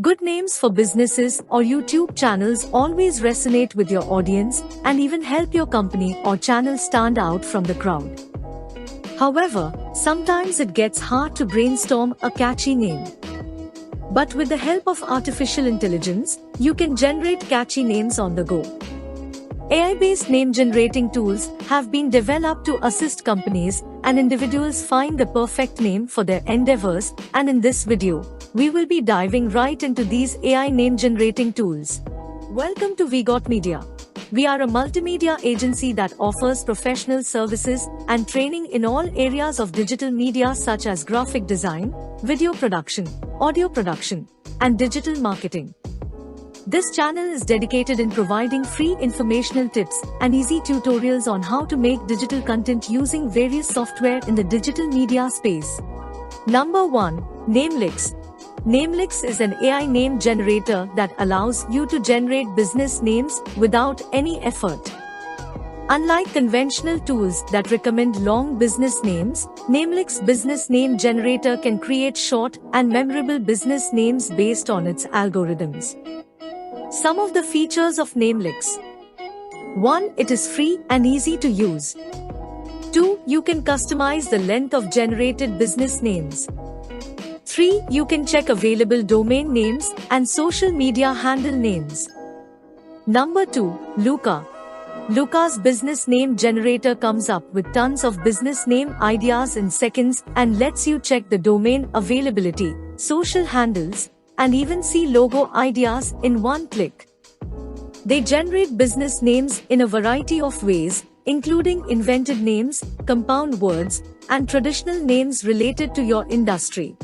Good names for businesses or YouTube channels always resonate with your audience and even help your company or channel stand out from the crowd. However, sometimes it gets hard to brainstorm a catchy name. But with the help of artificial intelligence, you can generate catchy names on the go. AI-based name-generating tools have been developed to assist companies and individuals find the perfect name for their endeavors, and in this video, we will be diving right into these AI name-generating tools. Welcome to WeGotMedia. We are a multimedia agency that offers professional services and training in all areas of digital media such as graphic design, video production, audio production, and digital marketing. This channel is dedicated in providing free informational tips and easy tutorials on how to make digital content using various software in the digital media space. Number 1. Namelix. Namelix is an AI name generator that allows you to generate business names without any effort. Unlike conventional tools that recommend long business names, Namelix business name generator can create short and memorable business names based on its algorithms. Some of the features of Namelix. 1. It is free and easy to use. 2. You can customize the length of generated business names. 3. You can check available domain names and social media handle names. Number 2. Looka. Looka's business name generator comes up with tons of business name ideas in seconds and lets you check the domain availability, social handles, and even see logo ideas in one click. They generate business names in a variety of ways, including inventive names, compound words, and traditional names related to your industry.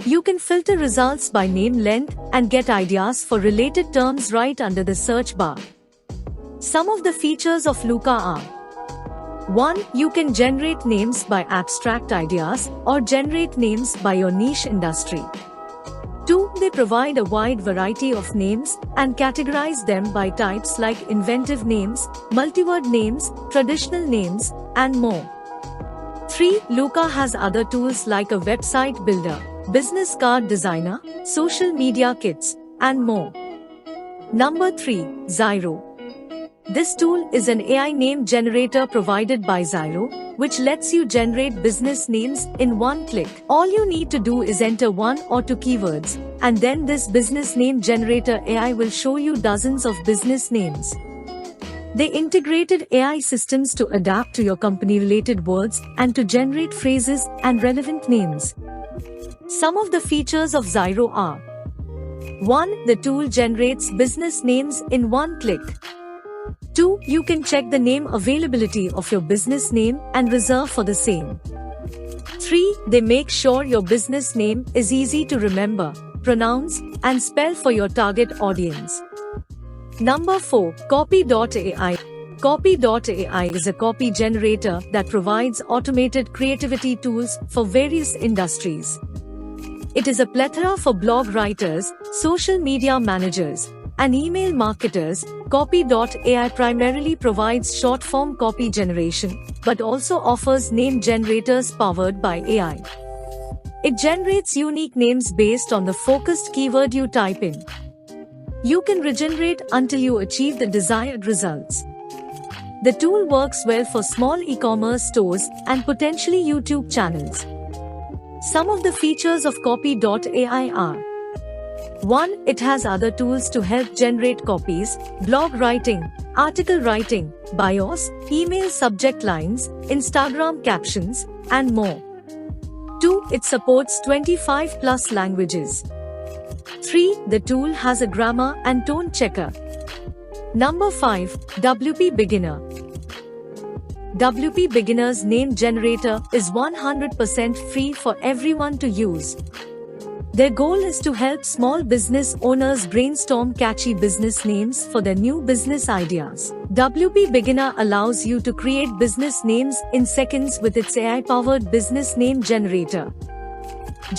You can filter results by name length and get ideas for related terms right under the search bar. Some of the features of Looka are: 1. You can generate names by abstract ideas or generate names by your niche industry. 2. They provide a wide variety of names and categorize them by types like inventive names, multi-word names, traditional names, and more. 3. Looka has other tools like a website builder, business card designer, social media kits, and more. Number 3. Zyro. This tool is an AI name generator provided by Zyro, which lets you generate business names in one click. All you need to do is enter 1 or 2 keywords, and then this business name generator AI will show you dozens of business names. They integrated AI systems to adapt to your company-related words and to generate phrases and relevant names. Some of the features of Zyro are: 1. The tool generates business names in one click. 2. You can check the name availability of your business name and reserve for the same. 3. They make sure your business name is easy to remember, pronounce, and spell for your target audience. Number 4. Copy.ai. Copy.ai is a copy generator that provides automated creativity tools for various industries. It is a plethora for blog writers, social media managers, and email marketers. Copy.ai primarily provides short-form copy generation, but also offers name generators powered by AI. It generates unique names based on the focused keyword you type in. You can regenerate until you achieve the desired results. The tool works well for small e-commerce stores and potentially YouTube channels. Some of the features of Copy.ai are: 1. It has other tools to help generate copies, blog writing, article writing, bios, email subject lines, Instagram captions, and more. 2. It supports 25+ languages. 3. The tool has a grammar and tone checker. Number 5. WP Beginner. WP Beginner's name generator is 100% free for everyone to use. Their goal is to help small business owners brainstorm catchy business names for their new business ideas. WP Beginner allows you to create business names in seconds with its AI-powered business name generator.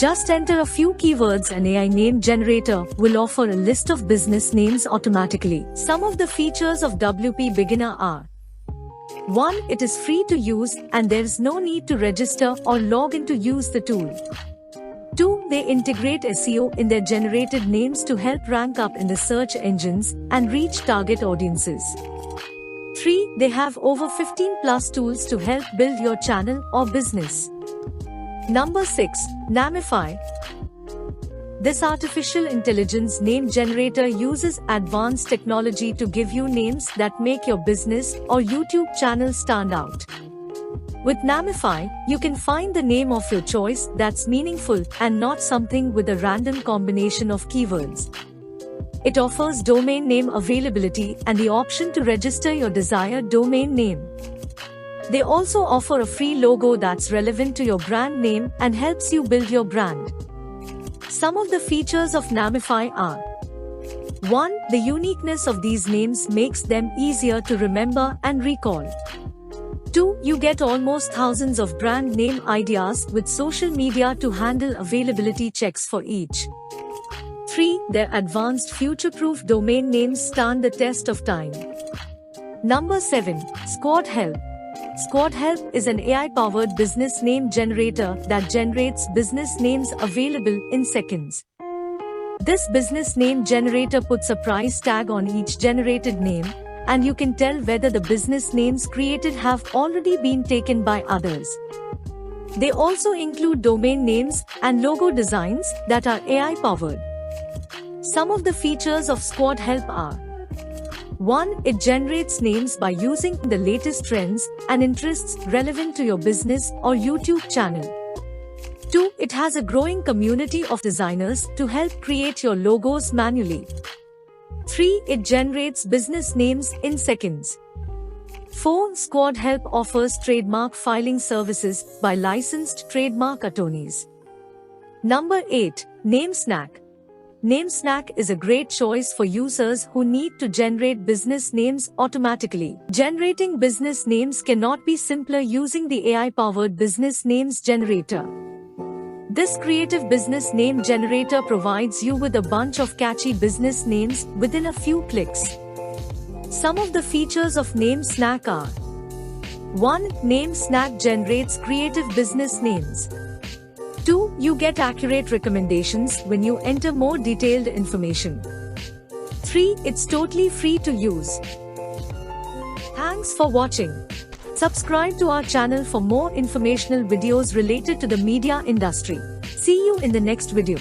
Just enter a few keywords and AI name generator will offer a list of business names automatically. Some of the features of WP Beginner are: 1. It is free to use and there is no need to register or log in to use the tool. 2. They integrate SEO in their generated names to help rank up in the search engines and reach target audiences. 3. They have over 15 plus tools to help build your channel or business. Number 6. Namify. This artificial intelligence name generator uses advanced technology to give you names that make your business or YouTube channel stand out. With Namify, you can find the name of your choice that's meaningful and not something with a random combination of keywords. It offers domain name availability and the option to register your desired domain name. They also offer a free logo that's relevant to your brand name and helps you build your brand. Some of the features of Namify are: 1. The uniqueness of these names makes them easier to remember and recall. 2. You get almost thousands of brand name ideas with social media to handle availability checks for each. 3. Their advanced future-proof domain names stand the test of time. Number 7. Squad Help. Squad Help is an AI-powered business name generator that generates business names available in seconds. This business name generator puts a price tag on each generated name, and you can tell whether the business names created have already been taken by others. They also include domain names and logo designs that are AI-powered. Some of the features of Squad Help are: 1. It generates names by using the latest trends and interests relevant to your business or YouTube channel. 2. It has a growing community of designers to help create your logos manually. 3. It generates business names in seconds. 4. Squad Help offers trademark filing services by licensed trademark attorneys. Number 8. NameSnack. NameSnack is a great choice for users who need to generate business names automatically. Generating business names cannot be simpler using the AI-powered business names generator. This creative business name generator provides you with a bunch of catchy business names within a few clicks. Some of the features of NameSnack are: 1. NameSnack generates creative business names. 2. You get accurate recommendations when you enter more detailed information. 3. It's totally free to use. Thanks for watching. Subscribe to our channel for more informational videos related to the media industry. See you in the next video.